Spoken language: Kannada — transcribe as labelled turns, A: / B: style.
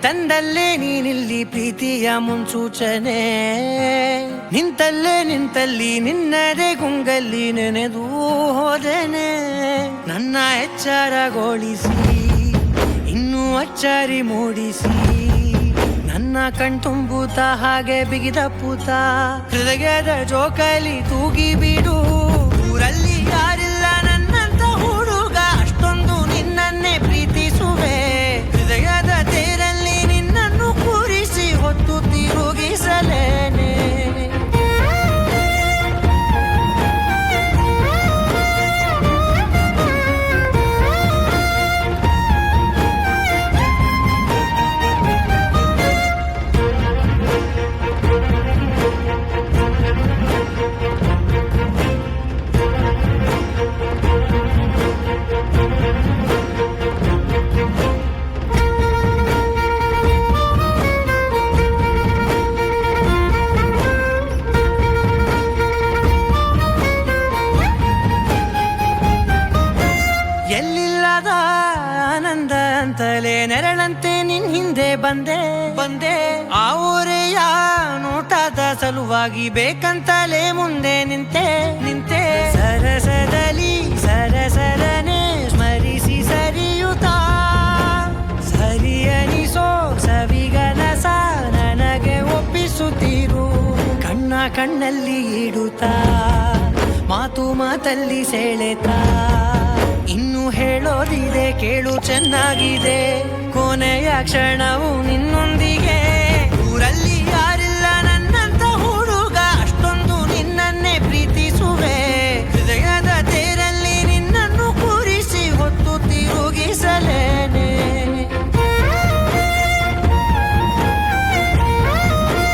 A: ತಂದಲ್ಲೇ ನೀನಿಲ್ಲಿ ಪ್ರೀತಿಯ ಮುನ್ಸೂಚನೆ, ನಿಂತಲ್ಲಿ ನಿನ್ನದೇ ಗುಂಗಲ್ಲಿ ನೆನೆದು ಹೋದೆನೆ. ನನ್ನ ಎಚ್ಚರಗೊಳಿಸಿ ಇನ್ನೂ ಅಚ್ಚರಿ ಮೂಡಿಸಿ, ನನ್ನ ಕಣ್ತುಂಬುತ್ತ ಹಾಗೆ ಬಿಗಿದ ಪೂತ, ಹೃದಯದ ಜೋಕಾಲಿ ತೂಗಿ ಬಿಡು. ಊರಲ್ಲಿ ಯಾರಿಲ್ಲ ನನ್ನಂತ ಹುಡುಗ, ಅಷ್ಟೊಂದು ನಿನ್ನನ್ನೇ ಪ್ರೀತಿಸುವೆ. ಹೃದಯದ ತೇರಲ್ಲಿ ನಿನ್ನನ್ನು ಕೂರಿಸಿ ಹೊತ್ತು ತಿರುಗಿಸಲೇನೆ. ಎಲ್ಲಿಲ್ಲದ ಆನಂದ ಅಂತಲೇ ನೆರಳಂತೆ ನಿನ್ ಹಿಂದೆ ಬಂದೆ. ಆ ಊರೆಯ ನೋಟದ ಸಲುವಾಗಿ ಬೇಕಂತಲೇ ಮುಂದೆ ನಿಂತೆ. ಸರಸರನೆ ಸ್ಮರಿಸಿ ಸರಿಯುತ್ತಾ, ಸರಿಯನಿಸೋ ಸವಿಗನಸ ನನಗೆ ಒಪ್ಪಿಸುತ್ತೀರು. ಕಣ್ಣಲ್ಲಿ ಇಡುತ್ತಾ, ಮಾತಲ್ಲಿ ಸೆಳೆತಾ, ಇನ್ನು ಹೇಳೋದಿದೆ ಕೇಳು ಚೆನ್ನಾಗಿದೆ. ಕೊನೆಯ ಕ್ಷಣವು ನಿನ್ನೊಂದಿಗೆ.